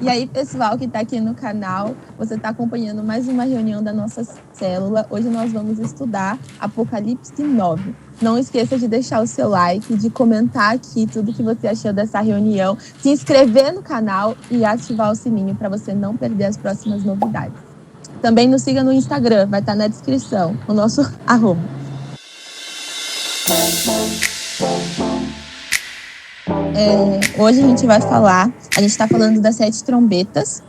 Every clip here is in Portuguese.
E aí, pessoal que está aqui no canal, você está acompanhando mais uma reunião da nossa célula. Hoje nós vamos estudar Apocalipse 9. Não esqueça de deixar o seu like, de comentar aqui tudo que você achou dessa reunião, se inscrever no canal e ativar o sininho para você não perder as próximas novidades. Também nos siga no Instagram, vai estar na descrição, o nosso arroba. Hoje a gente vai falar, a gente está falando das 7 trombetas,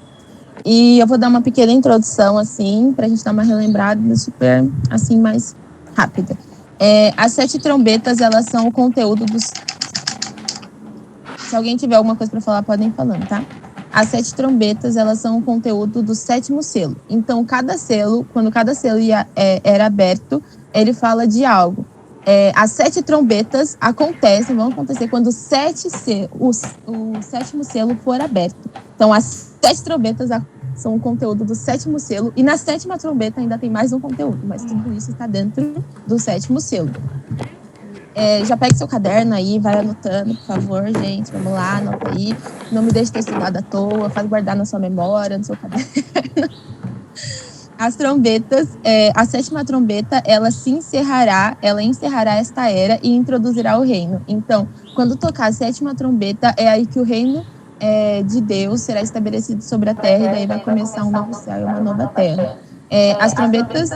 e eu vou dar uma pequena introdução, assim, para a gente dar uma relembrada super, assim, mais rápida. As 7 trombetas, elas são o conteúdo dos... Se alguém tiver alguma coisa para falar, podem ir falando, tá? As 7 trombetas, elas são o conteúdo do 7º selo. Então, cada selo, quando cada selo era aberto, ele fala de algo. As 7 trombetas vão acontecer quando o 7º selo for aberto. Então, as 7 trombetas são o conteúdo do 7º selo, e na 7ª trombeta ainda tem mais um conteúdo, mas tudo isso está dentro do 7º selo. Já pegue seu caderno aí, vai anotando, por favor, gente, vamos lá, anota aí. Não me deixe ter estudado à toa, faz guardar na sua memória, no seu caderno. As trombetas, a 7ª trombeta, ela encerrará esta era e introduzirá o reino. Então, quando tocar a 7ª trombeta, é aí que o reino de Deus será estabelecido sobre a terra, e daí vai começar um novo céu e uma nova terra. As trombetas,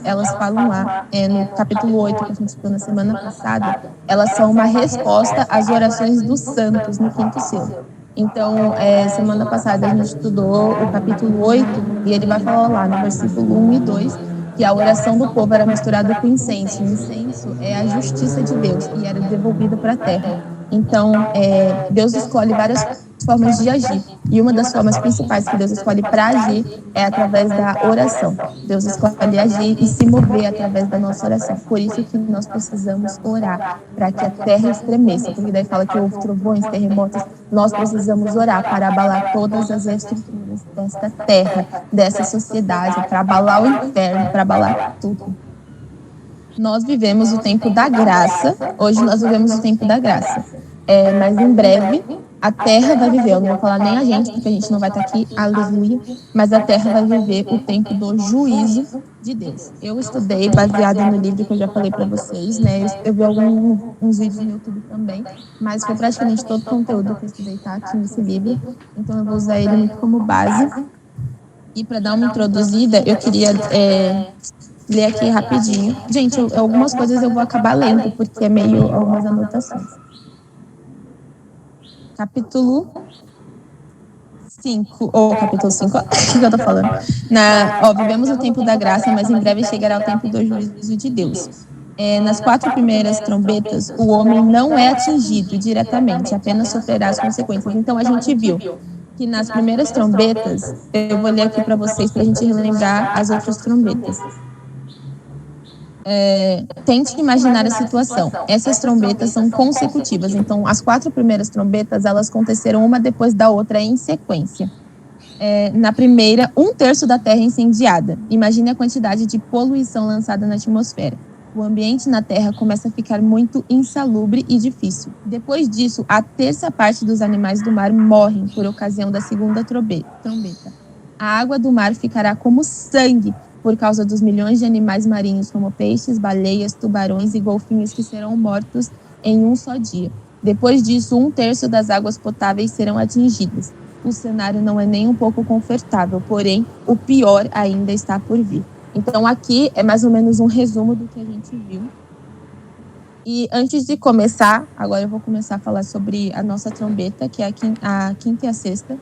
elas falam lá, no capítulo 8, que a gente estudou na semana passada, elas são uma resposta às orações dos santos no 5º selo. Então, semana passada a gente estudou o capítulo 8, e ele vai falar lá no versículo 1 e 2, que a oração do povo era misturada com incenso. O incenso é a justiça de Deus e era devolvida para a terra. Então, Deus escolhe várias formas de agir. E uma das formas principais que Deus escolhe para agir é através da oração. Deus escolhe agir e se mover através da nossa oração. Por isso que nós precisamos orar, para que a terra estremeça. Porque daí fala que houve trovões, terremotos. Nós precisamos orar para abalar todas as estruturas desta terra, dessa sociedade, para abalar o inferno, para abalar tudo. Nós vivemos o tempo da graça. Hoje nós vivemos o tempo da graça. Mas em breve a terra vai viver, eu não vou falar nem a gente, porque a gente não vai estar aqui, aleluia, mas a terra vai viver o tempo do juízo de Deus. Eu estudei baseado no livro que eu já falei para vocês, né? Eu vi alguns vídeos no YouTube também, mas foi praticamente todo o conteúdo que eu estudei tá aqui nesse livro, então eu vou usar ele muito como base. E para dar uma introduzida, eu queria ler aqui rapidinho. Gente, algumas coisas eu vou acabar lendo, porque é meio algumas anotações. Capítulo 5, ou capítulo 5, o que eu tô falando? Vivemos o tempo da graça, mas em breve chegará o tempo do juízo de Deus. Nas 4 primeiras trombetas, o homem não é atingido diretamente, apenas sofrerá as consequências. Então, a gente viu que nas primeiras trombetas, eu vou ler aqui para vocês, para a gente relembrar as outras trombetas. Tente imaginar a situação. Essas trombetas são consecutivas, então as 4 primeiras trombetas, elas aconteceram uma depois da outra em sequência. Na primeira, 1/3 da Terra é incendiada. Imagine a quantidade de poluição lançada na atmosfera. O ambiente na Terra começa a ficar muito insalubre e difícil. Depois disso, a 1/3 parte dos animais do mar morrem por ocasião da segunda trombeta. A água do mar ficará como sangue, por causa dos milhões de animais marinhos, como peixes, baleias, tubarões e golfinhos, que serão mortos em um só dia. Depois disso, 1/3 das águas potáveis serão atingidas. O cenário não é nem um pouco confortável, porém, o pior ainda está por vir. Então, aqui é mais ou menos um resumo do que a gente viu. E antes de começar, agora eu vou começar a falar sobre a nossa trombeta, que é a 5ª e a 6ª.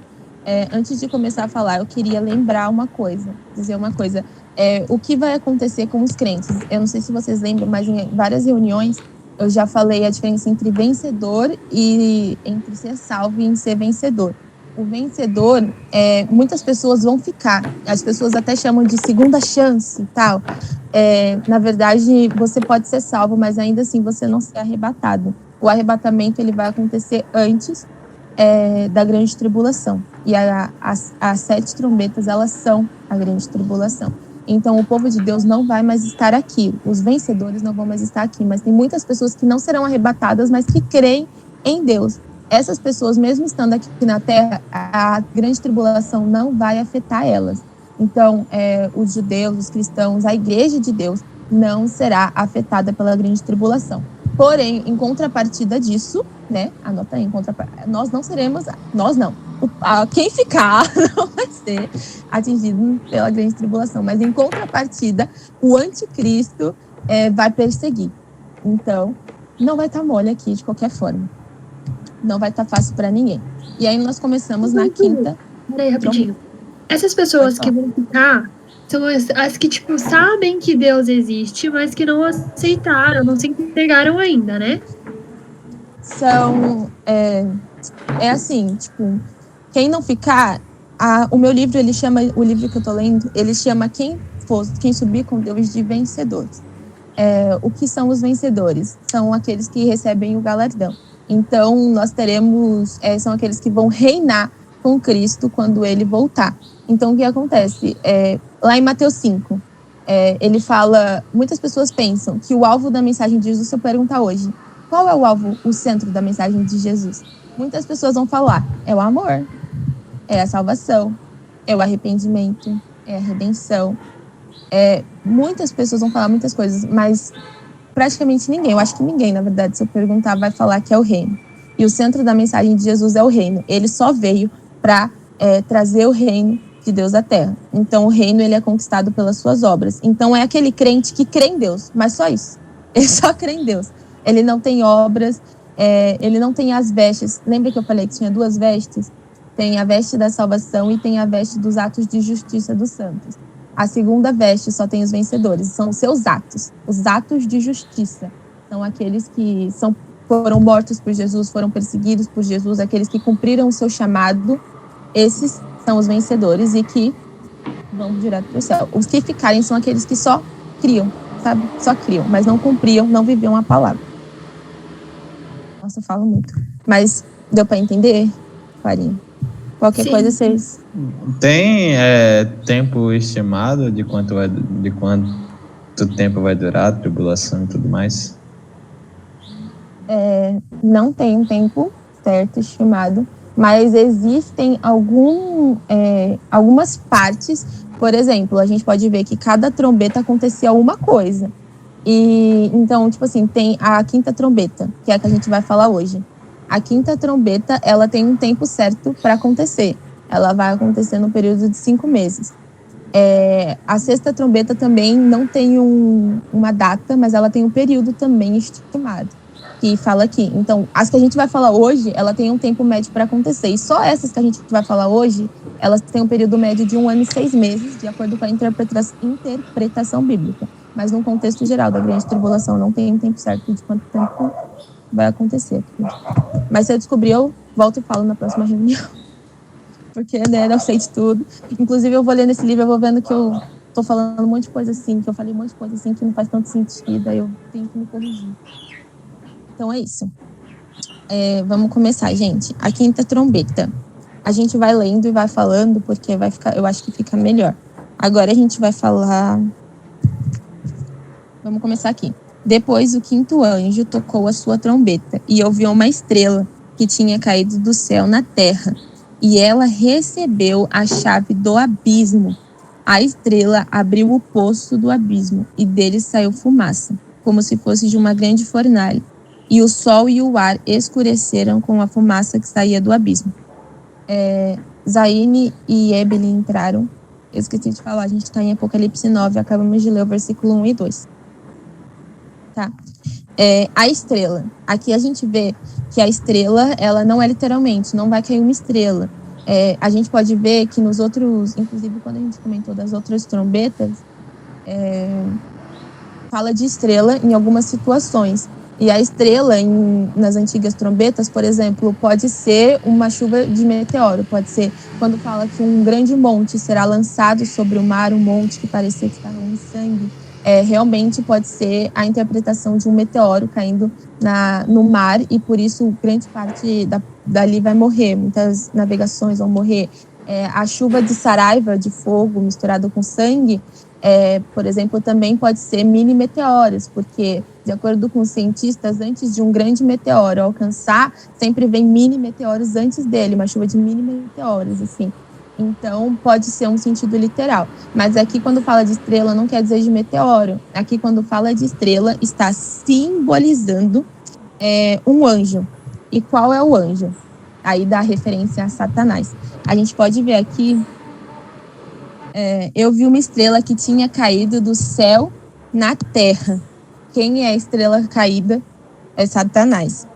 Antes de começar a falar, eu queria lembrar uma coisa, dizer uma coisa. O que vai acontecer com os crentes? Eu não sei se vocês lembram, mas em várias reuniões eu já falei a diferença entre vencedor e entre ser salvo e em ser vencedor. O vencedor, muitas pessoas vão ficar. As pessoas até chamam de segunda chance e tal. Na verdade, você pode ser salvo, mas ainda assim você não ser arrebatado. O arrebatamento ele vai acontecer antes da grande tribulação. E as 7 trombetas, elas são a grande tribulação. Então, o povo de Deus não vai mais estar aqui. Os vencedores não vão mais estar aqui. Mas tem muitas pessoas que não serão arrebatadas, mas que creem em Deus. essas pessoas, mesmo estando aqui na Terra, a grande tribulação não vai afetar elas. Então, os judeus, os cristãos, a igreja de Deus não será afetada pela grande tribulação. Porém, em contrapartida disso, né? Anota aí, nós não seremos, nós não. Quem ficar não vai ser atingido pela grande tribulação. Mas, em contrapartida, o anticristo vai perseguir. Então, não vai estar mole aqui de qualquer forma. Não vai estar fácil para ninguém. E aí nós começamos na quinta. Peraí, rapidinho. Essas pessoas que vão ficar são as que, tipo, sabem que Deus existe, mas que não aceitaram, não se entregaram ainda, né? São... assim, tipo... Quem não ficar... o meu livro, ele chama... O livro que eu tô lendo, ele chama Quem subir com Deus de vencedores. O que são os vencedores? São aqueles que recebem o galardão. Então, nós teremos... são aqueles que vão reinar com Cristo quando ele voltar. Então, o que acontece? Lá em Mateus 5, ele fala... Muitas pessoas pensam que o alvo da mensagem de Jesus, se eu perguntar hoje, qual é o alvo, o centro da mensagem de Jesus? Muitas pessoas vão falar, é o amor, é a salvação, é o arrependimento, é a redenção. Muitas pessoas vão falar muitas coisas, mas praticamente ninguém, eu acho que ninguém, na verdade, se eu perguntar, vai falar que é o reino. E o centro da mensagem de Jesus é o reino. Ele só veio para trazer o reino de Deus à terra. Então, o reino, ele é conquistado pelas suas obras. Então, é aquele crente que crê em Deus, mas só isso. Ele só crê em Deus. Ele não tem obras, ele não tem as vestes. Lembra que eu falei que tinha duas vestes? Tem a veste da salvação e tem a veste dos atos de justiça dos santos. A segunda veste só tem os vencedores, são os seus atos, os atos de justiça. São aqueles que foram mortos por Jesus, foram perseguidos por Jesus, aqueles que cumpriram o seu chamado. Esses são os vencedores e que vão direto para o céu. Os que ficarem são aqueles que só criam, sabe? Só criam, mas não cumpriam, não viviam a palavra. Nossa, eu falo muito. Mas deu para entender, Farinha? Qualquer Sim. coisa vocês... Tem tempo estimado de quanto tempo vai durar a tribulação e tudo mais? Não tem um tempo certo estimado, mas existem algumas partes. Por exemplo, a gente pode ver que cada trombeta acontecia uma coisa. E então, tipo assim, tem a quinta trombeta, que é a que a gente vai falar hoje. A quinta trombeta, ela tem um tempo certo para acontecer. Ela vai acontecer no período de 5 meses. A sexta trombeta também não tem uma data, mas ela tem um período também estimado, que fala aqui. Então, as que a gente vai falar hoje, ela tem um tempo médio para acontecer. E só essas que a gente vai falar hoje, elas têm um período médio de 1 ano e 6 meses, de acordo com a interpretação bíblica. Mas no contexto geral da grande tribulação, não tem um tempo certo de quanto tempo vai acontecer. Mas se eu descobrir, eu volto e falo na próxima reunião. Porque, né, não sei de tudo. Inclusive, eu vou ler nesse livro, eu vou vendo que eu tô falando um monte de coisa assim, que eu falei um monte de coisa assim que não faz tanto sentido, aí eu tenho que me corrigir. Então, é isso. Vamos começar, gente. A quinta trombeta. A gente vai lendo e vai falando, porque vai ficar, eu acho que fica melhor. Agora a gente vai falar... Vamos começar aqui. Depois o quinto anjo tocou a sua trombeta e eu vi uma estrela que tinha caído do céu na terra. E ela recebeu a chave do abismo. A estrela abriu o poço do abismo e dele saiu fumaça, como se fosse de uma grande fornalha. E o sol e o ar escureceram com a fumaça que saía do abismo. Zaine e Ebeli entraram. Eu esqueci de falar, a gente está em Apocalipse 9, acabamos de ler o versículo 1 e 2. Tá? A estrela. Aqui a gente vê que a estrela, ela não é literalmente, não vai cair uma estrela. A gente pode ver que nos outros, inclusive quando a gente comentou das outras trombetas, fala de estrela em algumas situações. E a estrela, nas antigas trombetas, por exemplo, pode ser uma chuva de meteoro. Pode ser quando fala que um grande monte será lançado sobre o mar, um monte que parecia que estava em sangue. Realmente pode ser a interpretação de um meteoro caindo no mar e por isso grande parte dali vai morrer, muitas navegações vão morrer. A chuva de saraiva, de fogo misturado com sangue, Por exemplo, também pode ser mini meteoros, porque, de acordo com os cientistas, antes de um grande meteoro alcançar, sempre vem mini meteoros antes dele, uma chuva de mini meteoros, assim. Então, pode ser um sentido literal. Mas aqui, quando fala de estrela, não quer dizer de meteoro. Aqui, quando fala de estrela, está simbolizando um anjo. E qual é o anjo? Aí dá referência a Satanás. A gente pode ver aqui, eu vi uma estrela que tinha caído do céu na terra. Quem é a estrela caída? É Satanás.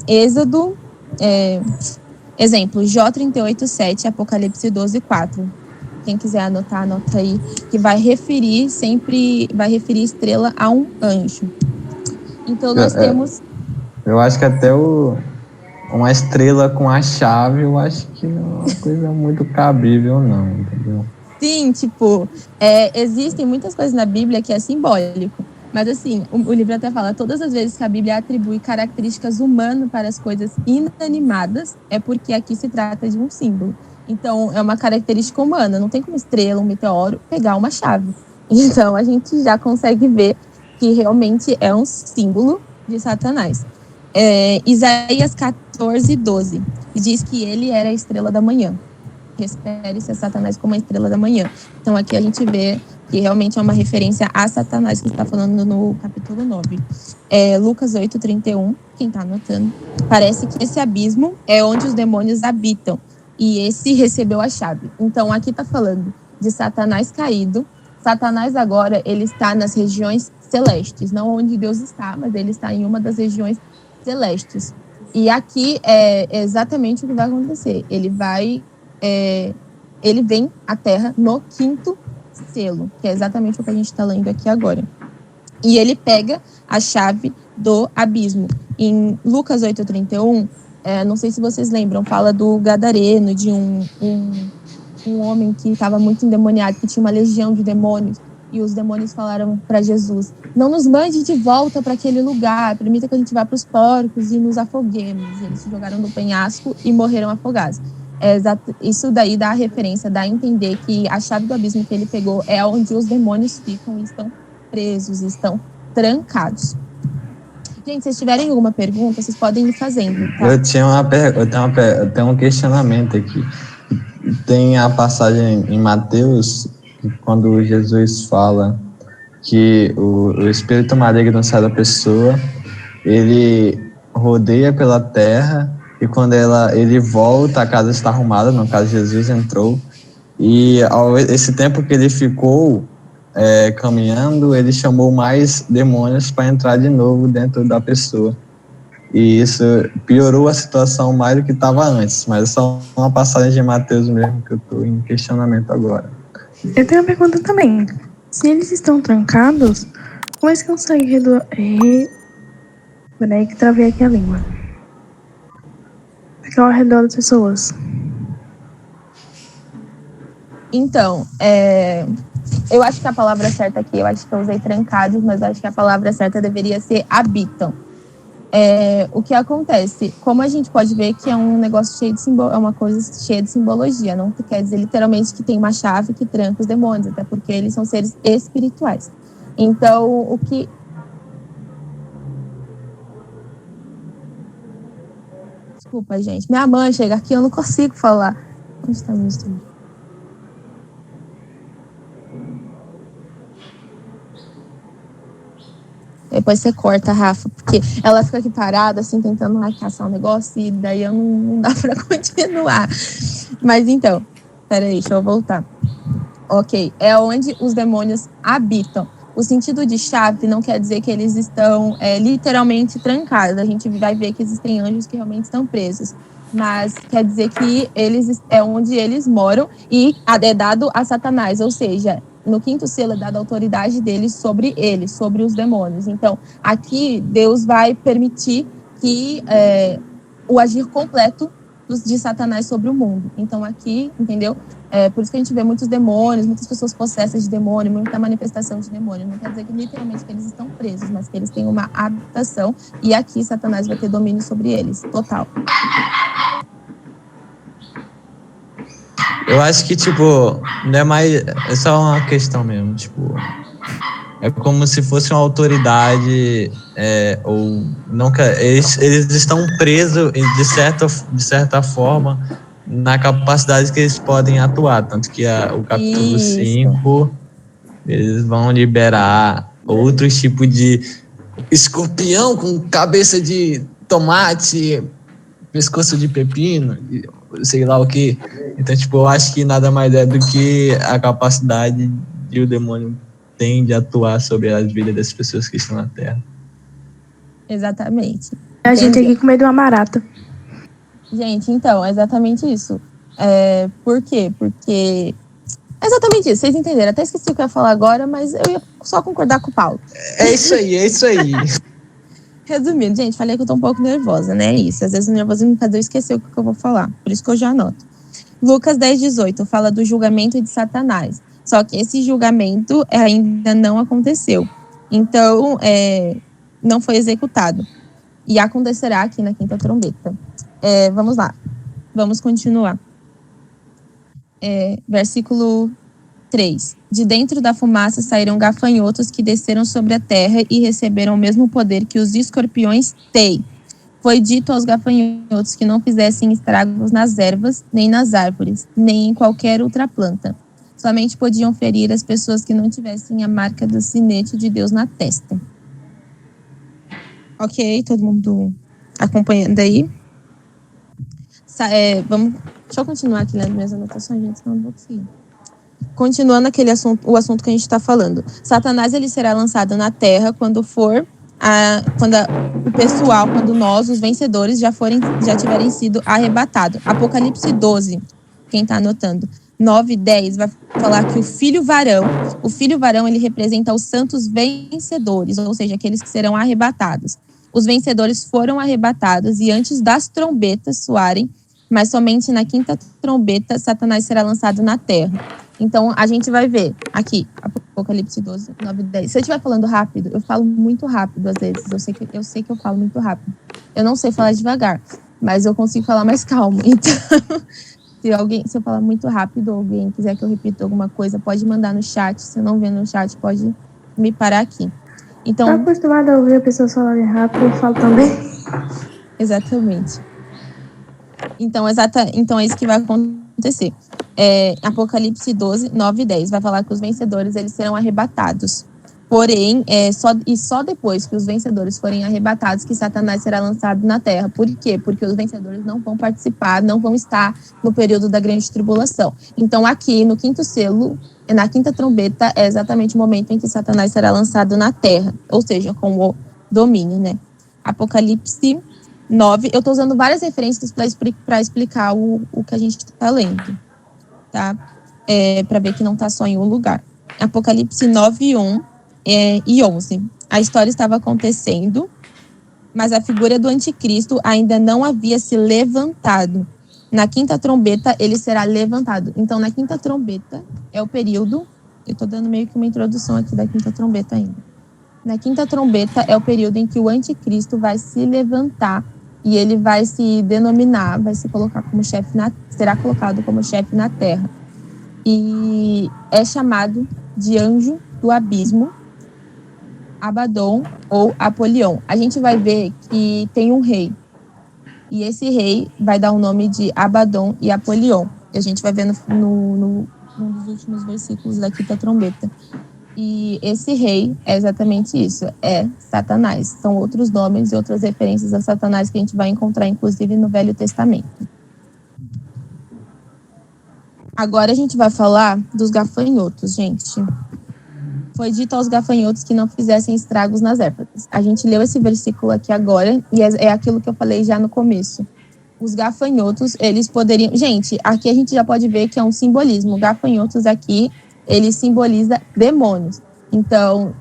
Êxodo, exemplo, Jó 38:7, Apocalipse 12:4. Quem quiser anotar, anota aí, que vai referir estrela a um anjo. Então, nós temos... Eu acho que até uma estrela com a chave, eu acho que não é uma coisa muito cabível, não, entendeu? Sim, existem muitas coisas na Bíblia que é simbólico. Mas, assim, o livro até fala, todas as vezes que a Bíblia atribui características humanas para as coisas inanimadas, é porque aqui se trata de um símbolo. Então, é uma característica humana. Não tem como estrela, um meteoro, pegar uma chave. Então, a gente já consegue ver que realmente é um símbolo de Satanás. Isaías 14:12 diz que ele era a estrela da manhã. Refere-se a Satanás como a estrela da manhã. Então, aqui a gente vê que realmente é uma referência a Satanás que está falando no capítulo 9. Lucas 8:31, quem está anotando, parece que esse abismo é onde os demônios habitam, e esse recebeu a chave. Então, aqui está falando de Satanás caído. Satanás agora, ele está nas regiões celestes, não onde Deus está, mas ele está em uma das regiões celestes. E aqui é exatamente o que vai acontecer. Ele vem à Terra no 5º selo, que é exatamente o que a gente está lendo aqui agora. E ele pega a chave do abismo. Em Lucas 8:31, não sei se vocês lembram, fala do gadareno, de um homem que estava muito endemoniado, que tinha uma legião de demônios. E os demônios falaram para Jesus, não nos mande de volta para aquele lugar, permita que a gente vá para os porcos e nos afoguemos. E eles se jogaram do penhasco e morreram afogados. Isso daí dá a referência, dá a entender que a chave do abismo que ele pegou é onde os demônios ficam e estão presos, estão trancados. Gente, se vocês tiverem alguma pergunta, vocês podem ir fazendo, tá? Eu tenho um questionamento aqui. Tem a passagem em Mateus, quando Jesus fala que o espírito maligno sai da pessoa, ele rodeia pela terra, e quando ele volta, a casa está arrumada, no caso Jesus entrou, e esse tempo que ele ficou caminhando, ele chamou mais demônios para entrar de novo dentro da pessoa. E isso piorou a situação mais do que estava antes, mas é só uma passagem de Mateus mesmo que eu estou em questionamento agora. Eu tenho uma pergunta também. Se eles estão trancados, como eles conseguem Peraí que travei aqui a língua. Ficar ao redor das pessoas. Então, eu acho que a palavra certa aqui, eu acho que eu usei trancados, mas acho que a palavra certa deveria ser habitam. O que acontece? Como a gente pode ver que é um negócio cheio de é uma coisa cheia de simbologia, não quer dizer literalmente que tem uma chave que tranca os demônios, até porque eles são seres espirituais. Então, o que... Desculpa, gente. Minha mãe chega aqui, eu não consigo falar. Onde está meu instrumento? Depois você corta, Rafa, porque ela fica aqui parada, assim, tentando caçar um negócio, e daí eu não dá pra continuar. Mas então, peraí, deixa eu voltar. Ok, é onde os demônios habitam. O sentido de chave não quer dizer que eles estão literalmente trancados. A gente vai ver que existem anjos que realmente estão presos. Mas quer dizer que é onde eles moram e é dado a Satanás, ou seja... No 5º selo é dada a autoridade deles, sobre os demônios. Então, aqui Deus vai permitir que o agir completo de Satanás sobre o mundo. Então, aqui, entendeu? Por isso que a gente vê muitos demônios, muitas pessoas possessas de demônio, muita manifestação de demônio. Não quer dizer que literalmente que eles estão presos, mas que eles têm uma habitação. E aqui Satanás vai ter domínio sobre eles, total. Eu acho que, tipo, não é mais. É só uma questão mesmo, tipo. É como se fosse uma autoridade, ou não, eles estão presos de certa forma na capacidade que eles podem atuar, tanto que o capítulo Isso. 5 eles vão liberar outros tipos de escorpião com cabeça de tomate, pescoço de pepino, sei lá o que. Então, tipo, eu acho que nada mais é do que a capacidade de o demônio tem de atuar sobre as vidas das pessoas que estão na Terra. Exatamente. A gente Entendeu? aqui com medo de uma barata. Gente, então, é exatamente isso. Por quê? Porque é exatamente isso, vocês entenderam. Até esqueci o que eu ia falar agora, mas eu ia só concordar com o Paulo. É isso aí. Resumindo, gente, falei que eu tô um pouco nervosa, né? É isso. Às vezes o nervosismo me faz eu esquecer o que eu vou falar. Por isso que eu já anoto. Lucas 10:18 fala do julgamento de Satanás. Só que esse julgamento ainda não aconteceu. Então, não foi executado. E acontecerá aqui na quinta trombeta. Vamos lá. Vamos continuar. Versículo 3. De dentro da fumaça saíram gafanhotos que desceram sobre a terra e receberam o mesmo poder que os escorpiões têm. Foi dito aos gafanhotos que não fizessem estragos nas ervas, nem nas árvores, nem em qualquer outra planta. Somente podiam ferir as pessoas que não tivessem a marca do sinete de Deus na testa. Ok, todo mundo acompanhando aí? Deixa eu continuar aqui lendo minhas anotações, gente, senão não vou conseguir. Continuando o assunto que a gente está falando. Satanás, ele será lançado na terra quando nós, os vencedores, já tiverem sido arrebatados. Apocalipse 12, quem está anotando, 9 e 10, vai falar que o filho varão, ele representa os santos vencedores, ou seja, aqueles que serão arrebatados. Os vencedores foram arrebatados e antes das trombetas soarem, mas somente na quinta trombeta, Satanás será lançado na terra. Então, a gente vai ver aqui, Apocalipse 12, 9 e 10. Se eu estiver falando rápido, eu falo muito rápido às vezes. Eu sei que eu falo muito rápido. Eu não sei falar devagar, mas eu consigo falar mais calmo. Então, se eu falar muito rápido, ou alguém quiser que eu repita alguma coisa, pode mandar no chat. Se eu não ver no chat, pode me parar aqui. Então, Tô acostumada a ouvir a pessoa falar rápido, eu falo também. Exatamente. Então é isso que vai acontecer. Apocalipse 12, 9 e 10 vai falar que os vencedores, eles serão arrebatados. Porém, só depois que os vencedores forem arrebatados que Satanás será lançado na terra. Por quê? Porque os vencedores não vão participar, não vão estar no período da grande tribulação. Então, aqui no quinto selo, na quinta trombeta, é exatamente o momento em que Satanás será lançado na terra. Ou seja, com o domínio, né? Apocalipse 9, eu estou usando várias referências para explicar o que a gente está lendo, tá? Para ver que não está só em um lugar. Apocalipse 9, 1 e 11. A história estava acontecendo, mas a figura do anticristo ainda não havia se levantado. Na quinta trombeta, ele será levantado. Então, na quinta trombeta é o período... Eu estou dando meio que uma introdução aqui da quinta trombeta ainda. Na quinta trombeta é o período em que o anticristo vai se levantar e ele vai se denominar, vai se colocar como chefe, será colocado como chefe na terra. E é chamado de anjo do abismo, Abaddon ou Apolion. A gente vai ver que tem um rei. E esse rei vai dar o nome de Abaddon e Apolion. E a gente vai ver num dos últimos versículos da quinta trombeta. E esse rei é exatamente isso, é Satanás. São outros nomes e outras referências a Satanás que a gente vai encontrar, inclusive, no Velho Testamento. Agora a gente vai falar dos gafanhotos, gente. Foi dito aos gafanhotos que não fizessem estragos nas ervas. A gente leu esse versículo aqui agora e é aquilo que eu falei já no começo. Os gafanhotos, eles poderiam... Gente, aqui a gente já pode ver que é um simbolismo. Gafanhotos aqui, ele simboliza demônios. Então,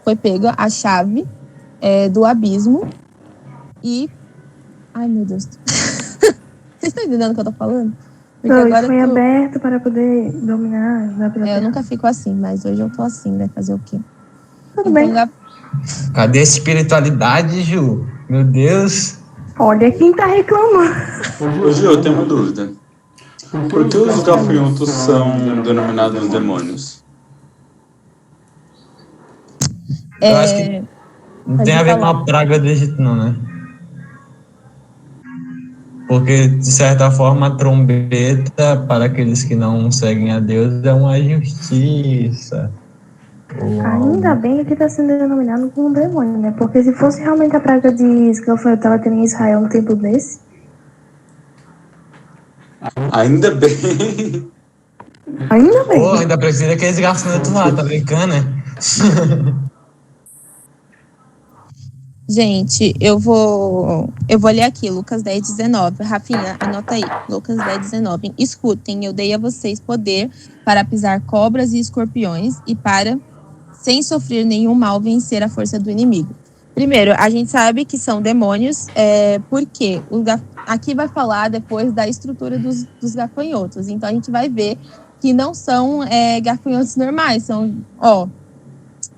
foi pega a chave do abismo e... Ai, meu Deus. Vocês estão entendendo o que eu tô falando? Porque agora foi aberto para poder dominar. Eu nunca fico assim, mas hoje eu tô assim, né? Fazer o quê? Tudo bem. Cadê a espiritualidade, Ju? Meu Deus. Olha quem tá reclamando. Ô, Ju, eu tenho uma dúvida. Por que os gafanhotos são denominados demônios? Eu acho que não tem a ver com a praga do Egito, não, né? Porque, de certa forma, a trombeta, para aqueles que não seguem a Deus, é uma justiça. Ainda bem que está sendo denominado como demônio, né? Porque se fosse realmente a praga de gafanhoto estava tendo em Israel um tempo desse. Ainda bem. Ainda bem. Pô, ainda precisa daqueles gafanhotos lá, tá brincando, né? Gente, eu vou ler aqui, Lucas 10:19. Rafinha, anota aí, Lucas 10:19. Escutem, eu dei a vocês poder para pisar cobras e escorpiões e para, sem sofrer nenhum mal, vencer a força do inimigo. Primeiro, a gente sabe que são demônios, porque aqui vai falar depois da estrutura dos gafanhotos. Então, a gente vai ver que não são gafanhotos normais, são,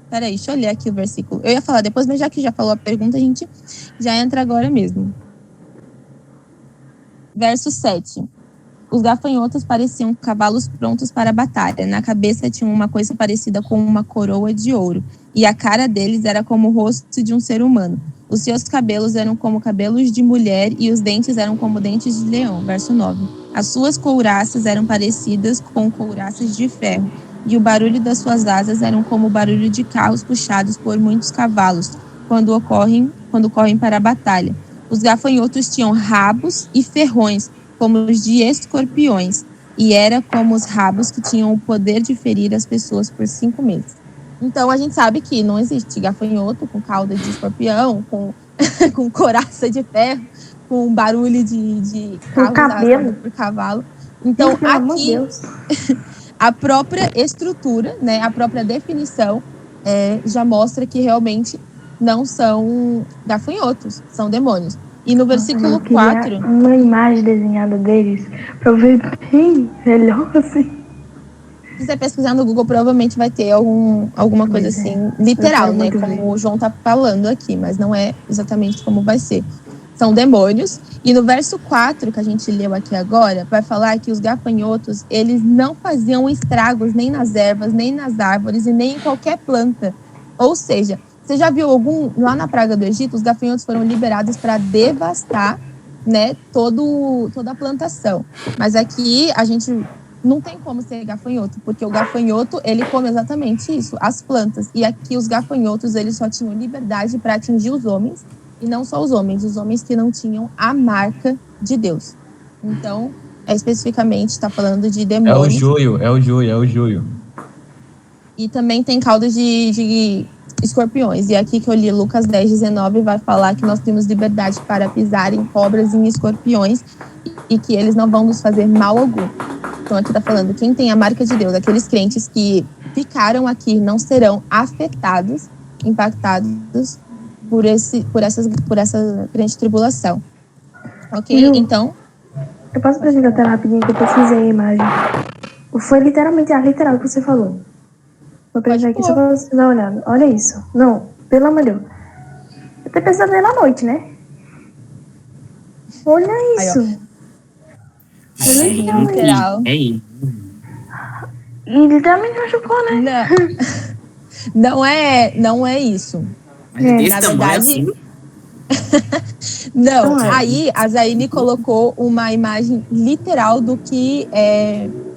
peraí, deixa eu ler aqui o versículo. Eu ia falar depois, mas já que já falou a pergunta, a gente já entra agora mesmo. Verso 7. Os gafanhotos pareciam cavalos prontos para a batalha. Na cabeça tinham uma coisa parecida com uma coroa de ouro. E a cara deles era como o rosto de um ser humano. Os seus cabelos eram como cabelos de mulher e os dentes eram como dentes de leão. Verso 9. As suas couraças eram parecidas com couraças de ferro. E o barulho das suas asas eram como o barulho de carros puxados por muitos cavalos, quando correm para a batalha. Os gafanhotos tinham rabos e ferrões, como os de escorpiões, e era como os rabos que tinham o poder de ferir as pessoas por 5 meses. Então, a gente sabe que não existe gafanhoto com cauda de escorpião, com coraça de ferro, com barulho de carro por cavalo. Então, aqui... A própria estrutura, né, a própria definição já mostra que realmente não são gafanhotos, são demônios. E no versículo 4... Uma imagem desenhada deles para eu ver bem melhor assim. Se você pesquisar no Google, provavelmente vai ter alguma coisa assim, literal, né, como o João tá falando aqui, mas não é exatamente como vai ser. São demônios. E no verso 4, que a gente leu aqui agora, vai falar que os gafanhotos, eles não faziam estragos nem nas ervas, nem nas árvores e nem em qualquer planta. Ou seja, você já viu lá na praga do Egito, os gafanhotos foram liberados para devastar, né, toda a plantação. Mas aqui a gente não tem como ser gafanhoto, porque o gafanhoto, ele come exatamente isso, as plantas. E aqui os gafanhotos, eles só tinham liberdade para atingir os homens. E não só os homens que não tinham a marca de Deus. Então, especificamente, está falando de demônios. É o joio. E também tem caudas de escorpiões. E aqui que eu li, Lucas 10:19, vai falar que nós temos liberdade para pisar em cobras e em escorpiões e que eles não vão nos fazer mal algum. Então, aqui está falando, quem tem a marca de Deus, aqueles crentes ficaram aqui, não serão afetados, impactados por essa grande tribulação. Ok? Então... Eu posso apresentar até rapidinho que eu pesquisei a imagem. Foi literalmente a literal que você falou. Vou apresentar aqui só pra você dar uma olhada. Olha isso. Não, pelo amor de Deus. Eu tenho pesadelo à noite, né? Olha isso. Literal. E literalmente machucou, né? Não é isso. Esse Na tamanho verdade, assim. não. Aí a Zaine colocou uma imagem literal do que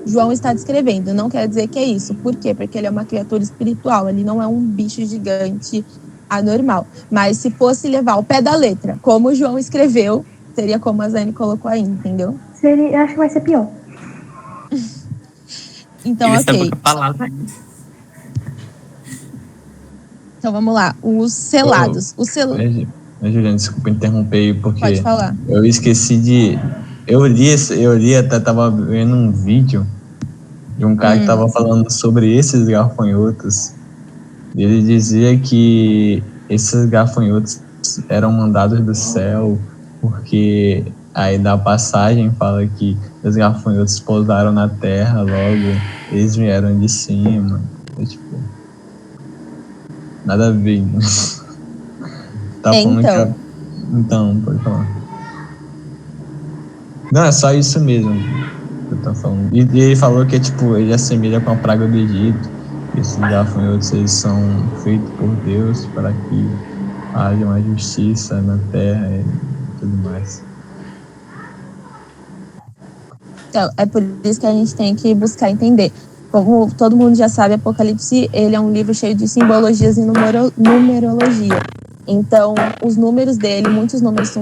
João está descrevendo. Não quer dizer que é isso. Por quê? Porque ele é uma criatura espiritual. Ele não é um bicho gigante anormal. Mas se fosse levar o pé da letra, como o João escreveu, seria como a Zaine colocou aí, entendeu? Acho que vai ser pior. Então, ok. Então, vamos lá. Os selados. Juliana, desculpa interromper aí, porque pode falar. Eu esqueci de... Eu li até tava vendo um vídeo de um cara que tava falando sobre esses gafanhotos. Ele dizia que esses gafanhotos eram mandados do céu, porque aí da passagem fala que os gafanhotos pousaram na terra, logo eles vieram de cima. Tipo, nada a ver, né? Tá falando que então, pode falar. Não, é só isso mesmo. Eu tá falando. E ele falou que tipo, ele assemelha com a praga do Egito. Esses gafanhotos, eles são feitos por Deus para que haja uma justiça na terra e tudo mais. Então, é por isso que a gente tem que buscar entender. Como todo mundo já sabe, Apocalipse, ele é um livro cheio de simbologias e numerologia. Então, os números dele, muitos números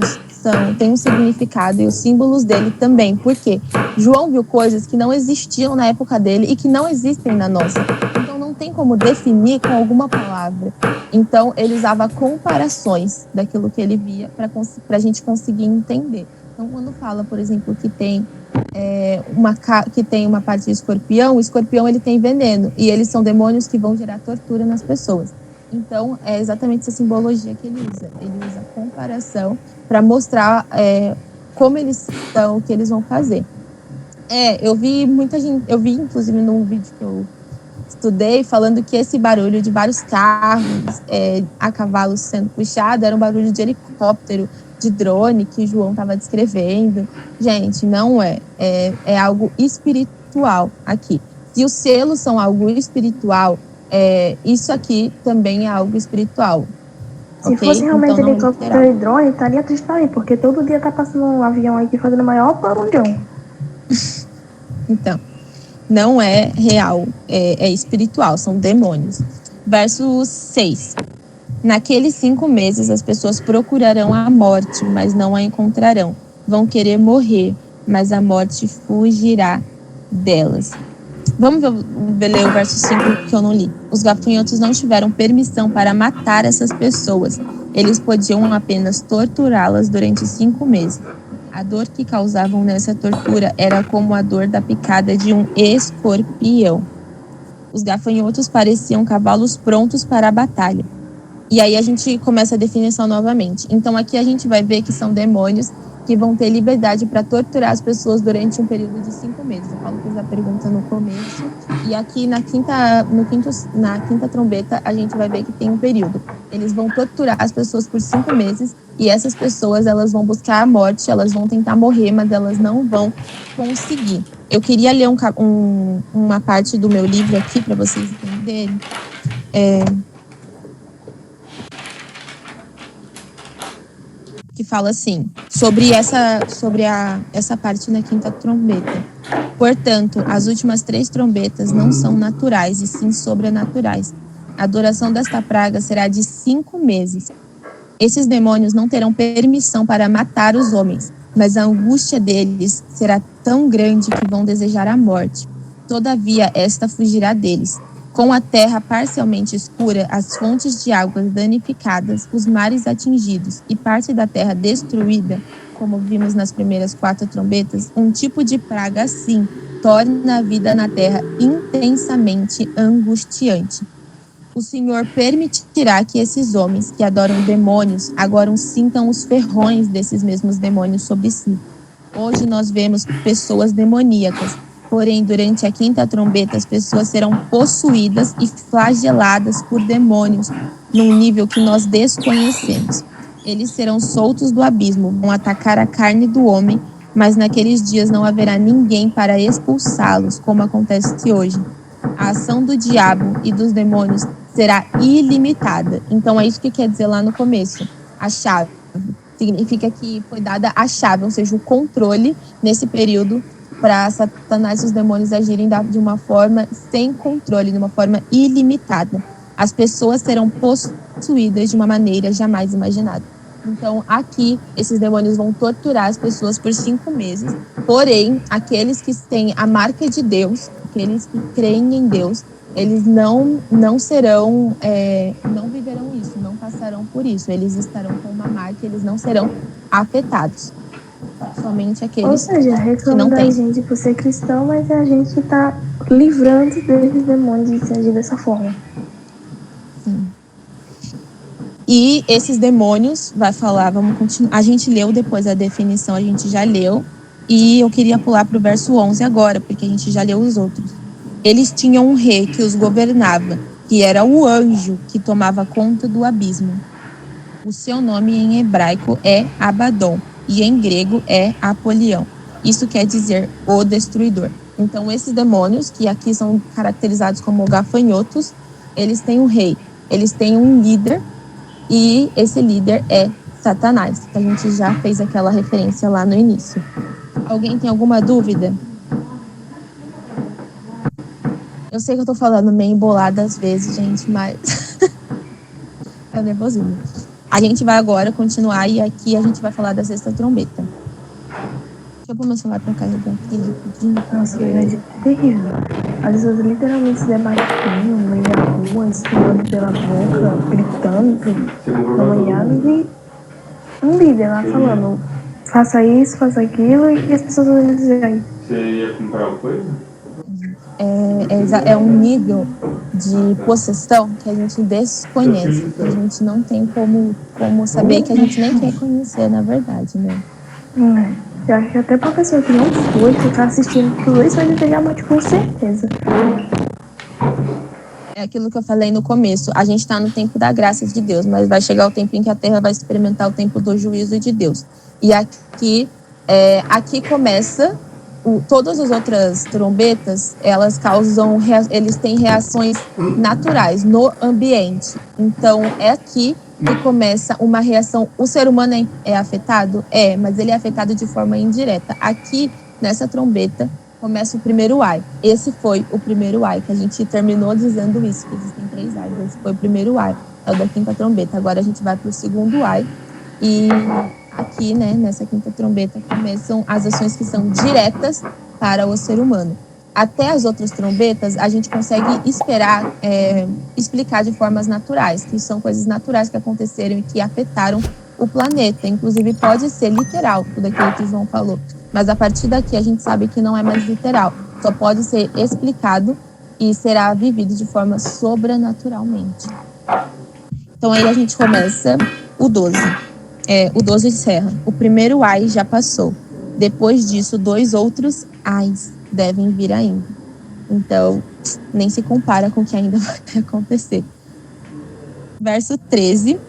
têm um significado, e os símbolos dele também. Por quê? João viu coisas que não existiam na época dele e que não existem na nossa. Então, não tem como definir com alguma palavra. Então, ele usava comparações daquilo que ele via para a gente conseguir entender. Então, quando fala, por exemplo, que tem uma parte de escorpião, o escorpião ele tem veneno, e eles são demônios que vão gerar tortura nas pessoas. Então, é exatamente essa simbologia que ele usa. Ele usa a comparação para mostrar como eles são, o que eles vão fazer. Eu vi muita gente, inclusive num vídeo que eu estudei, falando que esse barulho de vários carros a cavalo sendo puxado era um barulho de helicóptero, de drone que João estava descrevendo. Gente, não é algo espiritual aqui. Se os selos são algo espiritual, isso aqui também é algo espiritual. Se fosse realmente então, helicóptero e drone, estaria triste também, porque todo dia tá passando um avião aqui fazendo o maior barulhão. Então, não é real, é espiritual, são demônios. Verso 6. Naqueles 5 meses as pessoas procurarão a morte, mas não a encontrarão. Vão querer morrer, mas a morte fugirá delas. Vamos ler o verso 5 que eu não li. Os gafanhotos não tiveram permissão para matar essas pessoas. Eles podiam apenas torturá-las durante 5 meses. A dor que causavam nessa tortura era como a dor da picada de um escorpião. Os gafanhotos pareciam cavalos prontos para a batalha. E aí a gente começa a definição novamente. Então aqui a gente vai ver que são demônios que vão ter liberdade para torturar as pessoas durante um período de 5 meses. Eu falo fez a pergunta no começo. E aqui na quinta trombeta a gente vai ver que tem um período. Eles vão torturar as pessoas por 5 meses. E essas pessoas, elas vão buscar a morte, elas vão tentar morrer, mas elas não vão conseguir. Eu queria ler uma parte do meu livro aqui para vocês entenderem. Que fala assim, sobre essa parte na quinta trombeta. Portanto, as últimas 3 trombetas não são naturais, e sim sobrenaturais. A duração desta praga será de 5 meses. Esses demônios não terão permissão para matar os homens, mas a angústia deles será tão grande que vão desejar a morte. Todavia, esta fugirá deles. Com a terra parcialmente escura, as fontes de águas danificadas, os mares atingidos e parte da terra destruída, como vimos nas primeiras 4 trombetas, um tipo de praga assim torna a vida na terra intensamente angustiante. O Senhor permitirá que esses homens que adoram demônios agora sintam os ferrões desses mesmos demônios sobre si. Hoje nós vemos pessoas demoníacas. Porém, durante a quinta trombeta, as pessoas serão possuídas e flageladas por demônios num nível que nós desconhecemos. Eles serão soltos do abismo, vão atacar a carne do homem, mas naqueles dias não haverá ninguém para expulsá-los, como acontece hoje. A ação do diabo e dos demônios será ilimitada. Então, é isso que quer dizer lá no começo, a chave. Significa que foi dada a chave, ou seja, o controle nesse período para Satanás e os demônios agirem de uma forma sem controle, de uma forma ilimitada. As pessoas serão possuídas de uma maneira jamais imaginada. Então, aqui, esses demônios vão torturar as pessoas por 5 meses. Porém, aqueles que têm a marca de Deus, aqueles que creem em Deus, eles não serão, não viverão isso, não passarão por isso. Eles estarão com uma marca, eles não serão afetados. Somente aqueles que não têm. Ou seja, reclama da gente por ser cristão, mas é a gente que está livrando desses demônios de se agir dessa forma. Sim. E esses demônios, vai falar, vamos continuar. A gente leu depois a definição, a gente já leu. E eu queria pular para o verso 11 agora, porque a gente já leu os outros. Eles tinham um rei que os governava, que era o anjo que tomava conta do abismo. O seu nome em hebraico é Abaddon, e em grego é Apolião. Isso quer dizer o destruidor. Então, esses demônios, que aqui são caracterizados como gafanhotos, eles têm um rei, eles têm um líder, e esse líder é Satanás, que a gente já fez aquela referência lá no início. Alguém tem alguma dúvida? Eu sei que eu tô falando meio embolada às vezes, gente, mas é nervosismo. A gente vai agora continuar e aqui a gente vai falar da sexta trombeta. Deixa eu pôr meu celular pra carregar aqui rapidinho. Nossa, é terrível. As pessoas literalmente se debatendo no meio da rua, espirrando pela boca, gritando, amanhados, e um líder lá falando, faça isso, faça aquilo, e as pessoas fazendo desse jeito. Você ia comprar alguma coisa? É um nível de possessão que a gente desconhece, que a gente não tem como saber, que a gente nem quer conhecer, na verdade, né? Eu acho que até pra pessoa que não foi ficar assistindo tudo isso vai ter morte com certeza. É aquilo que eu falei no começo, a gente está no tempo da graça de Deus, mas vai chegar o tempo em que a Terra vai experimentar o tempo do juízo de Deus. E aqui começa, todas as outras trombetas, eles têm reações naturais no ambiente. Então, é aqui que começa uma reação. O ser humano é afetado? É, mas ele é afetado de forma indireta. Aqui, nessa trombeta, começa o primeiro ai. Esse foi o primeiro ai, que a gente terminou dizendo isso, que existem 3 ais. Esse foi o primeiro ai, é o da quinta trombeta. Agora a gente vai para o segundo ai. E aqui, né, nessa quinta trombeta, começam as ações que são diretas para o ser humano. Até as outras trombetas, a gente consegue explicar de formas naturais, que são coisas naturais que aconteceram e que afetaram o planeta. Inclusive, pode ser literal, tudo aquilo que o João falou. Mas a partir daqui, a gente sabe que não é mais literal. Só pode ser explicado e será vivido de forma sobrenaturalmente. Então, aí a gente começa o 12. O 12 encerra. O primeiro ai já passou. Depois disso, 2 outros ais devem vir ainda. Então, nem se compara com o que ainda vai acontecer. Verso 13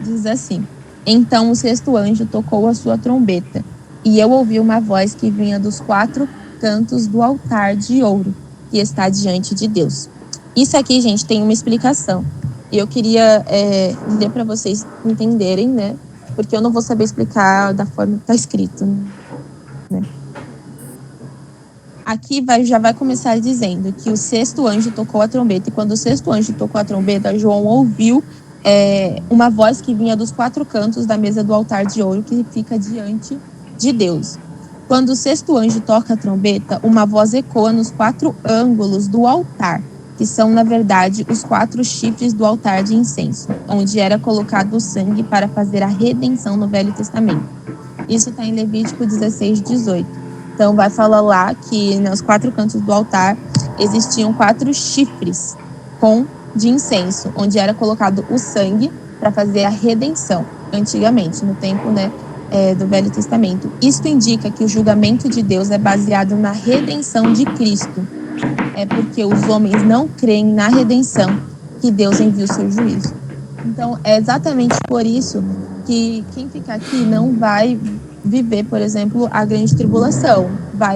diz assim: Então o sexto anjo tocou a sua trombeta, e eu ouvi uma voz que vinha dos 4 cantos do altar de ouro que está diante de Deus. Isso aqui, gente, tem uma explicação. E eu queria ler para vocês entenderem, né? Porque eu não vou saber explicar da forma que está escrito, né? Aqui já vai começar dizendo que o sexto anjo tocou a trombeta. E quando o sexto anjo tocou a trombeta, João ouviu uma voz que vinha dos 4 cantos da mesa do altar de ouro que fica diante de Deus. Quando o sexto anjo toca a trombeta, uma voz ecoa nos 4 ângulos do altar, que são, na verdade, os 4 chifres do altar de incenso, onde era colocado o sangue para fazer a redenção no Velho Testamento. Isso está em Levítico 16, 18. Então, vai falar lá que nos 4 cantos do altar existiam 4 chifres de incenso, onde era colocado o sangue para fazer a redenção, antigamente, no tempo, né, do Velho Testamento. Isto indica que o julgamento de Deus é baseado na redenção de Cristo. É porque os homens não creem na redenção que Deus envia o seu juízo. Então, é exatamente por isso que quem fica aqui não vai viver, por exemplo, a grande tribulação.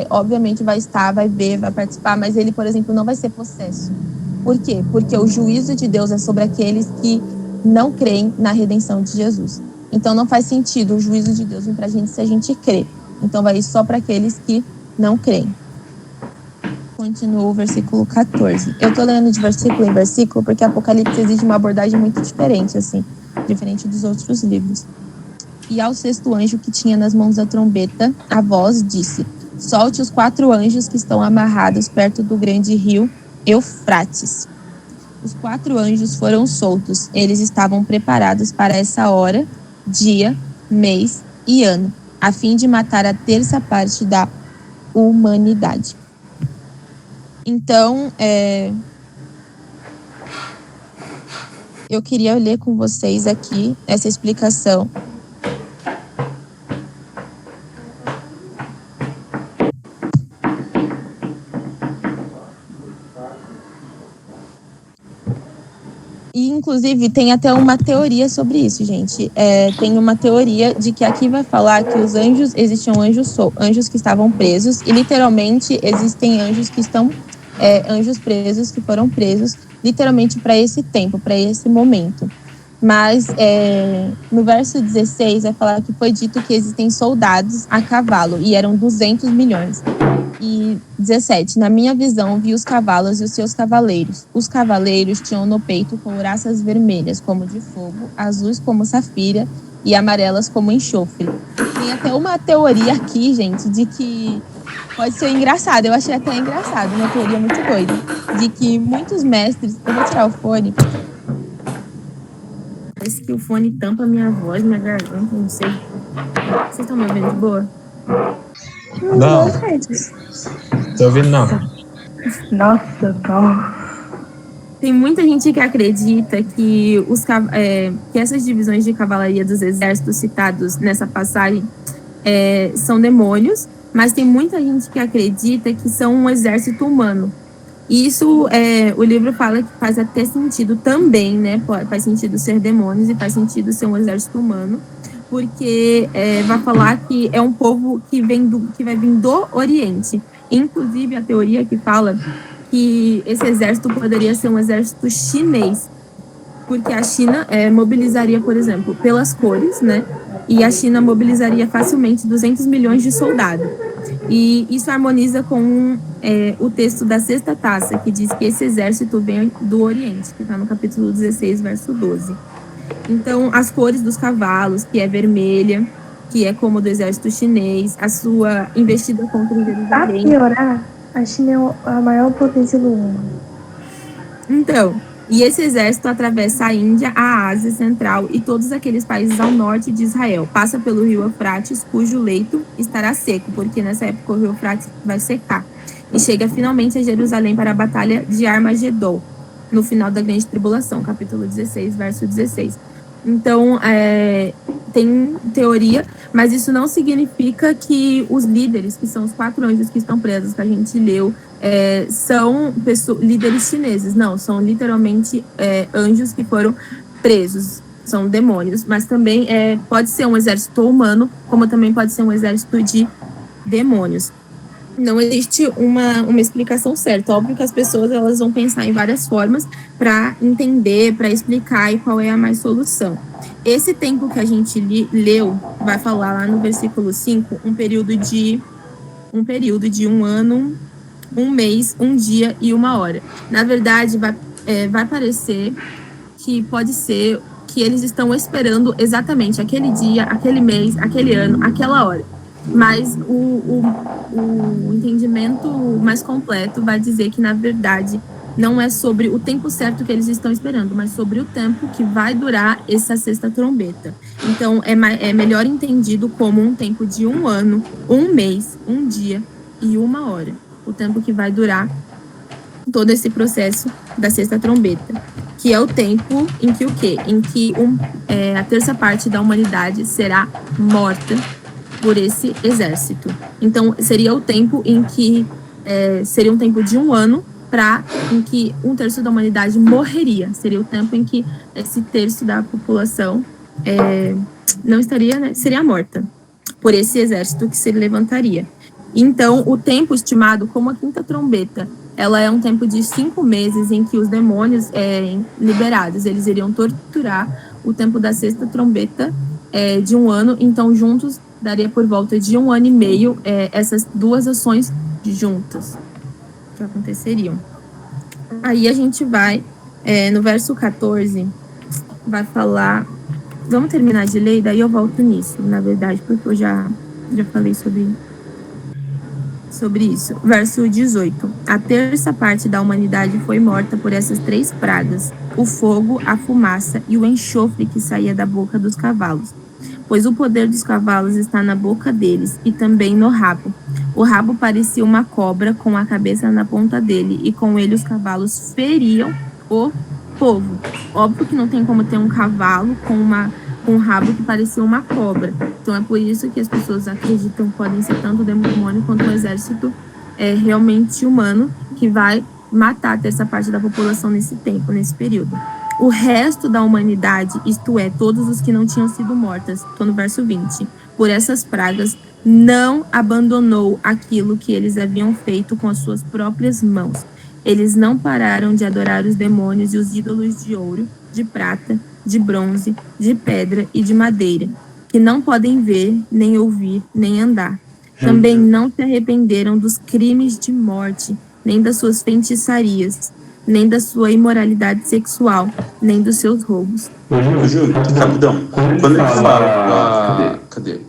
Obviamente vai estar, vai ver, vai participar, mas ele, por exemplo, não vai ser possesso. Por quê? Porque o juízo de Deus é sobre aqueles que não creem na redenção de Jesus. Então não faz sentido o juízo de Deus vir pra gente se a gente crê. Então vai ir só para aqueles que não creem. Continua o versículo 14. Eu tô lendo de versículo em versículo porque Apocalipse exige uma abordagem muito diferente, assim, diferente dos outros livros. E ao sexto anjo que tinha nas mãos a trombeta, a voz disse: Solte os 4 anjos que estão amarrados perto do grande rio Eufrates. Os 4 anjos foram soltos. Eles estavam preparados para essa hora, dia, mês e ano, a fim de matar a 1/3 parte da humanidade. Então, eu queria ler com vocês aqui essa explicação. E, inclusive, tem até uma teoria sobre isso, gente. Tem uma teoria de que aqui vai falar que os anjos, existiam anjos que estavam presos, e literalmente existem anjos que estão, anjos presos, que foram presos, literalmente para esse tempo, para esse momento. Mas no verso 16 vai falar que foi dito que existem soldados a cavalo, e eram 200 milhões. E 17, na minha visão, vi os cavalos e os seus cavaleiros. Os cavaleiros tinham no peito couraças vermelhas, como de fogo, azuis como safira e amarelas como enxofre. Tem até uma teoria aqui, gente, de que pode ser engraçado. Eu achei até engraçado, uma teoria muito doida. De que muitos mestres... Eu vou tirar o fone. Parece que o fone tampa minha voz, minha garganta, não sei. Vocês estão me ouvindo de boa? Não. Tô ouvindo, não. Nossa, calma. Tem muita gente que acredita que, que essas divisões de cavalaria dos exércitos citados nessa passagem são demônios, mas tem muita gente que acredita que são um exército humano. E isso, o livro fala que faz até sentido também, né? Faz sentido ser demônios e faz sentido ser um exército humano, porque vai falar que é um povo que vai vir do Oriente. Inclusive, a teoria que fala que esse exército poderia ser um exército chinês, porque a China mobilizaria, por exemplo, pelas cores, né? E a China mobilizaria facilmente 200 milhões de soldados. E isso harmoniza com o texto da Sexta Taça, que diz que esse exército vem do Oriente, que está no capítulo 16, verso 12. Então, as cores dos cavalos, que é vermelha, que é como do exército chinês, a sua investida contra o Jerusalém. A piorar, a China é a maior potência do mundo. Então, e esse exército atravessa a Índia, a Ásia Central e todos aqueles países ao norte de Israel. Passa pelo rio Eufrates, cujo leito estará seco, porque nessa época o rio Eufrates vai secar. E chega finalmente a Jerusalém para a batalha de Armagedon, no final da grande tribulação, capítulo 16, verso 16. Então, tem teoria, mas isso não significa que os líderes, que são os 4 anjos que estão presos, que a gente leu, são líderes chineses. Não, são literalmente anjos que foram presos, são demônios. Mas também pode ser um exército humano, como também pode ser um exército de demônios. Não existe uma explicação certa. Óbvio que as pessoas elas vão pensar em várias formas para entender, para explicar e qual é a mais solução. Esse tempo que a gente leu, vai falar lá no versículo 5, um período de 1 ano, 1 mês, 1 dia e 1 hora. Na verdade, vai parecer que pode ser que eles estão esperando exatamente aquele dia, aquele mês, aquele ano, aquela hora. Mas o entendimento mais completo vai dizer que, na verdade, não é sobre o tempo certo que eles estão esperando, mas sobre o tempo que vai durar essa sexta trombeta. Então, é melhor entendido como um tempo de 1 ano, 1 mês, 1 dia e 1 hora. O tempo que vai durar todo esse processo da sexta trombeta. Que é o tempo em que o quê? Em que a terça parte da humanidade será morta por esse exército. Então, seria o tempo em que seria um tempo de 1 ano em que 1/3 da humanidade morreria. Seria o tempo em que esse terço da população não estaria, né, seria morta por esse exército que se levantaria. Então, o tempo estimado, como a quinta trombeta, ela é um tempo de 5 meses em que os demônios liberados, eles iriam torturar. O tempo da sexta trombeta de 1 ano, então juntos daria por volta de 1 ano e meio essas duas ações juntas que aconteceriam. Aí a gente vai, no verso 14, vai falar... Vamos terminar de ler, daí eu volto nisso, na verdade, porque eu já falei sobre isso. Verso 18. A terça parte da humanidade foi morta por essas 3 pragas: o fogo, a fumaça e o enxofre que saía da boca dos cavalos. Pois o poder dos cavalos está na boca deles e também no rabo. O rabo parecia uma cobra com a cabeça na ponta dele, e com ele os cavalos feriam o povo. Óbvio que não tem como ter um cavalo com um rabo que parecia uma cobra. Então é por isso que as pessoas acreditam que podem ser tanto o demônio quanto um exército realmente humano que vai matar a terça parte da população nesse tempo, nesse período. o resto da humanidade, isto é, todos os que não tinham sido mortas, estou no verso 20, por essas pragas, não abandonou aquilo que eles haviam feito com as suas próprias mãos. Eles não pararam de adorar os demônios e os ídolos de ouro, de prata, de bronze, de pedra e de madeira, que não podem ver, nem ouvir, nem andar. Também não se arrependeram dos crimes de morte, nem das suas feitiçarias, nem da sua imoralidade sexual, nem dos seus roubos. Ô, Júlio, rapidão. Quando ele fala... Cadê?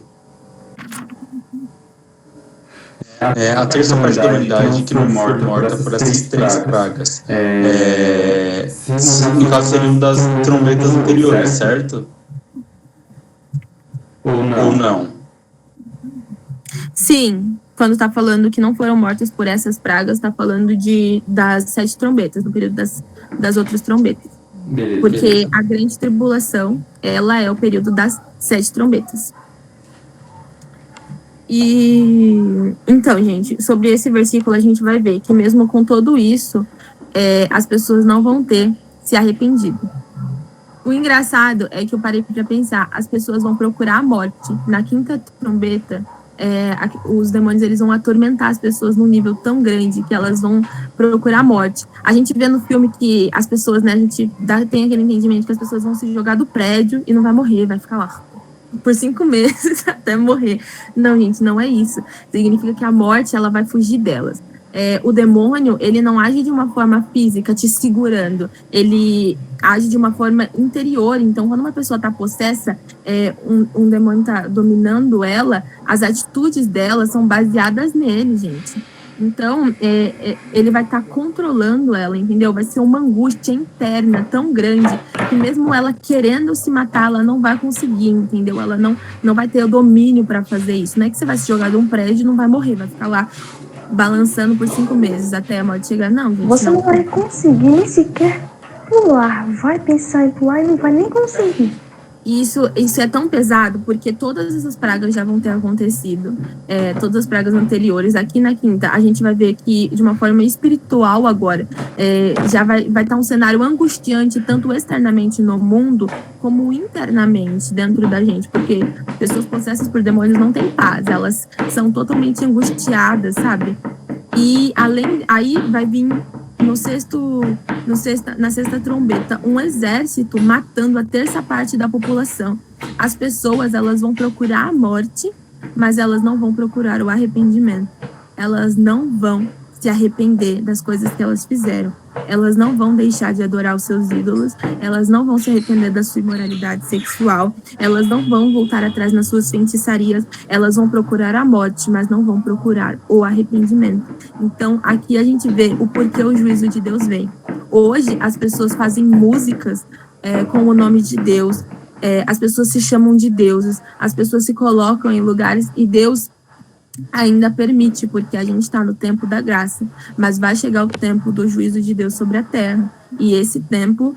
A terça parte da humanidade que não foi morta por essas 3 pragas. No caso, seriam das trombetas anteriores, certo? Ou não? Sim, quando está falando que não foram mortas por essas pragas, está falando das 7 trombetas, no período das outras trombetas. Porque a grande tribulação, ela é o período das 7 trombetas. E então, gente, sobre esse versículo a gente vai ver que mesmo com tudo isso, as pessoas não vão ter se arrependido. O engraçado é que eu parei para pensar, as pessoas vão procurar a morte. Na 5ª trombeta, os demônios eles vão atormentar as pessoas num nível tão grande que elas vão procurar a morte. A gente vê no filme que as pessoas, né, a gente tem aquele entendimento que as pessoas vão se jogar do prédio e não vai morrer, vai ficar lá por 5 meses até morrer. Não, gente, não é isso. Significa que a morte, ela vai fugir delas. O demônio, ele não age de uma forma física, te segurando. Ele age de uma forma interior. Então, quando uma pessoa está possessa, um demônio está dominando ela, as atitudes dela são baseadas nele, gente. Então, ele vai estar controlando ela, entendeu? Vai ser uma angústia interna tão grande que mesmo ela querendo se matar, ela não vai conseguir, entendeu? Ela não vai ter o domínio para fazer isso. Não é que você vai se jogar de um prédio e não vai morrer, vai ficar lá balançando por 5 meses até a morte chegar. Não, gente, você não vai conseguir nem sequer pular. Vai pensar em pular e não vai nem conseguir. Isso é tão pesado porque todas essas pragas já vão ter acontecido, todas as pragas anteriores. Aqui na 5ª, a gente vai ver que de uma forma espiritual agora, já vai estar um cenário angustiante, tanto externamente no mundo, como internamente dentro da gente, porque pessoas possessas por demônios não têm paz, elas são totalmente angustiadas, sabe? E aí vai vir na 6ª trombeta, um exército matando a 1/3 parte da população. As pessoas, elas vão procurar a morte, mas elas não vão procurar o arrependimento. Elas não vão se arrepender das coisas que elas fizeram. Elas não vão deixar de adorar os seus ídolos, elas não vão se arrepender da sua imoralidade sexual, elas não vão voltar atrás nas suas feitiçarias, elas vão procurar a morte, mas não vão procurar o arrependimento. Então, aqui a gente vê o porquê o juízo de Deus vem. Hoje, as pessoas fazem músicas com o nome de Deus, as pessoas se chamam de deuses, as pessoas se colocam em lugares e Deus ainda permite, porque a gente está no tempo da graça, mas vai chegar o tempo do juízo de Deus sobre a terra, e esse tempo,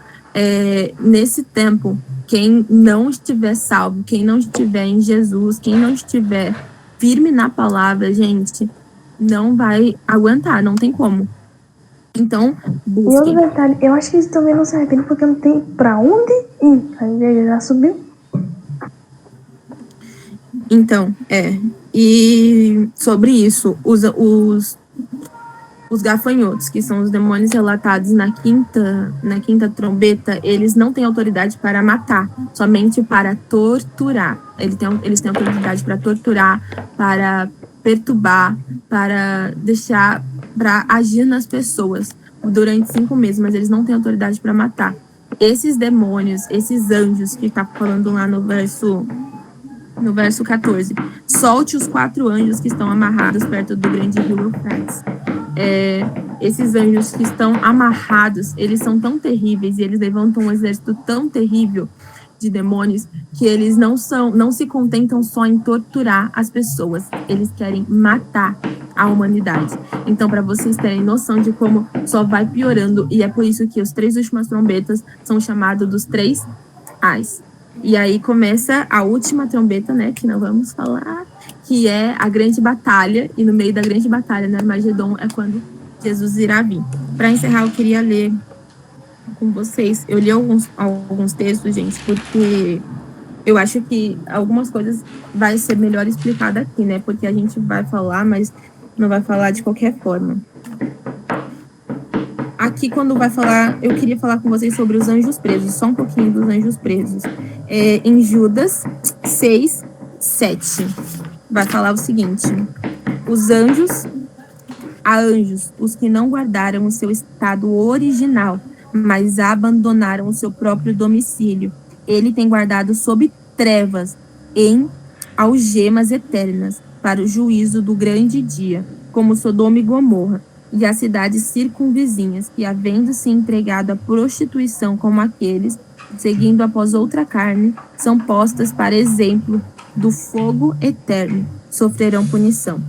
nesse tempo, quem não estiver salvo, quem não estiver em Jesus, quem não estiver firme na palavra, gente, não vai aguentar, não tem como. Então, busquem. E outro detalhe, eu acho que eles também não se arrependem porque não tem pra onde ir, a igreja já subiu. Então, e sobre isso, os gafanhotos, que são os demônios relatados na quinta trombeta, eles não têm autoridade para matar, somente para torturar. Eles têm autoridade para torturar, para perturbar, para agir nas pessoas durante 5 meses, mas eles não têm autoridade para matar. Esses demônios, esses anjos que está falando lá no verso 14, solte os 4 anjos que estão amarrados perto do grande rio Eufrates. Esses anjos que estão amarrados, eles são tão terríveis e eles levantam um exército tão terrível de demônios que eles não se contentam só em torturar as pessoas, eles querem matar a humanidade. Então, para vocês terem noção de como só vai piorando, e é por isso que os 3 últimas trombetas são chamados dos 3 ais. E aí começa a última trombeta, né, que não vamos falar, que é a grande batalha, e no meio da grande batalha, no Armagedon, é quando Jesus irá vir. Para encerrar, eu queria ler com vocês. Eu li alguns textos, gente, porque eu acho que algumas coisas vai ser melhor explicada aqui, né? Porque a gente vai falar, mas não vai falar de qualquer forma. Aqui, quando vai falar, eu queria falar com vocês sobre os anjos presos, só um pouquinho dos anjos presos. Em Judas 6, 7, vai falar o seguinte: há anjos, os que não guardaram o seu estado original, mas abandonaram o seu próprio domicílio. Ele tem guardado sob trevas, em algemas eternas, para o juízo do grande dia, como Sodoma e Gomorra, e as cidades circunvizinhas, que, havendo se entregado à prostituição como aqueles, seguindo após outra carne, são postas para exemplo do fogo eterno, sofrerão punição.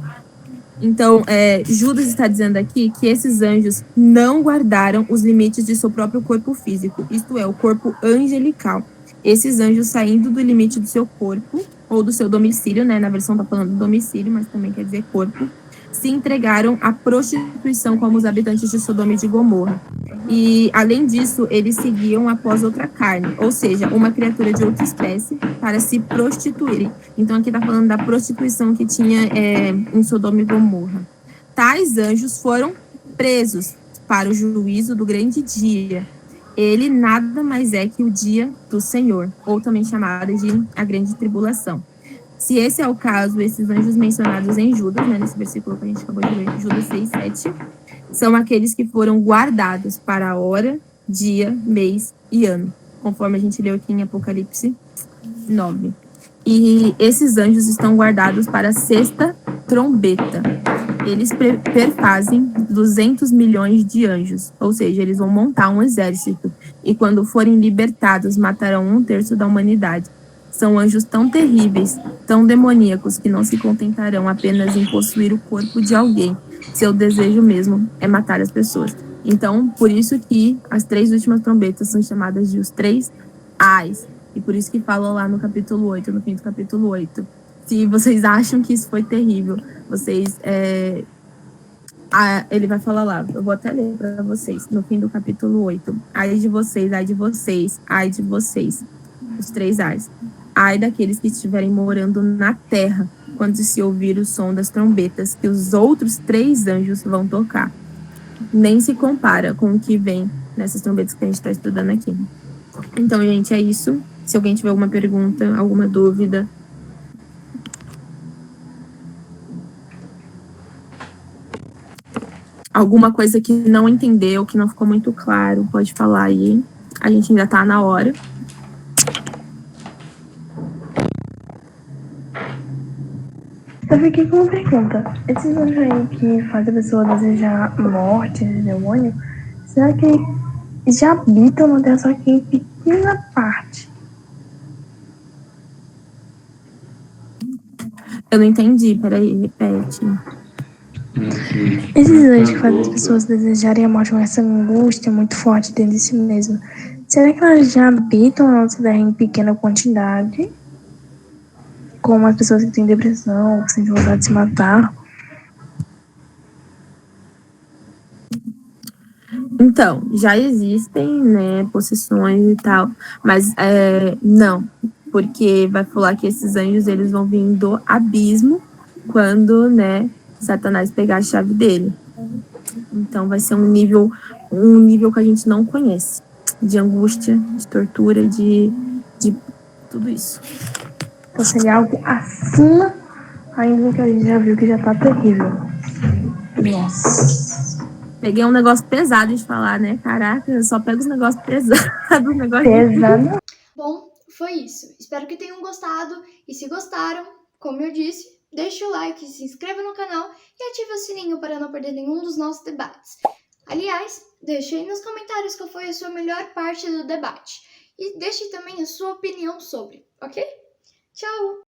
Então, Judas está dizendo aqui que esses anjos não guardaram os limites de seu próprio corpo físico, isto é, o corpo angelical. Esses anjos, saindo do limite do seu corpo, ou do seu domicílio, né? Na versão está falando domicílio, mas também quer dizer corpo, se entregaram à prostituição como os habitantes de Sodoma e de Gomorra. E, além disso, eles seguiam após outra carne, ou seja, uma criatura de outra espécie, para se prostituírem. Então, aqui está falando da prostituição que tinha em Sodoma e Gomorra. Tais anjos foram presos para o juízo do grande dia. Ele nada mais é que o dia do Senhor, ou também chamado de a grande tribulação. Se esse é o caso, esses anjos mencionados em Judas, né, nesse versículo que a gente acabou de ler, Judas 6, 7, são aqueles que foram guardados para a hora, dia, mês e ano, conforme a gente leu aqui em Apocalipse 9. E esses anjos estão guardados para a sexta trombeta. Eles perfazem 200 milhões de anjos, ou seja, eles vão montar um exército, e quando forem libertados, matarão 1/3 da humanidade. São anjos tão terríveis, tão demoníacos, que não se contentarão apenas em possuir o corpo de alguém. Seu desejo mesmo é matar as pessoas. Então, por isso que as 3 últimas trombetas são chamadas de os 3 ais. E por isso que fala lá no capítulo 8, no fim do capítulo 8. Se vocês acham que isso foi terrível, vocês... ele vai falar lá, eu vou até ler para vocês, no fim do capítulo 8. Ai de vocês, ai de vocês, ai de vocês. Os 3 ais. Ai daqueles que estiverem morando na terra, quando se ouvir o som das trombetas que os outros 3 anjos vão tocar. Nem se compara com o que vem nessas trombetas que a gente está estudando aqui. Então, gente, é isso. Se alguém tiver alguma pergunta, alguma dúvida... alguma coisa que não entendeu, que não ficou muito claro, pode falar aí. A gente ainda tá na hora. Eu fiquei com uma pergunta. Esses anjos aí que fazem a pessoa desejar morte, demônio, será que eles já habitam na Terra, só que em pequena parte? Eu não entendi, peraí, repete. Esses anjos que fazem as pessoas desejarem a morte com essa angústia muito forte dentro de si mesmo, será que elas já habitam na nossa Terra em pequena quantidade? Como as pessoas que têm depressão, que sentem vontade de se matar? Então, já existem, né, possessões e tal, mas não, porque vai falar que esses anjos, eles vão vir do abismo quando, né, Satanás pegar a chave dele. Então, vai ser um nível que a gente não conhece, de angústia, de tortura, de tudo isso. Então seria algo acima ainda do que a gente já viu, que já tá terrível. Nossa. Peguei um negócio pesado de falar, né? Caraca, eu só pego os negócios pesados. Pesado. Bom, foi isso. Espero que tenham gostado. E se gostaram, como eu disse, deixe o like, se inscreva no canal e ative o sininho para não perder nenhum dos nossos debates. Aliás, deixe aí nos comentários qual foi a sua melhor parte do debate. E deixe também a sua opinião sobre, ok? Tchau!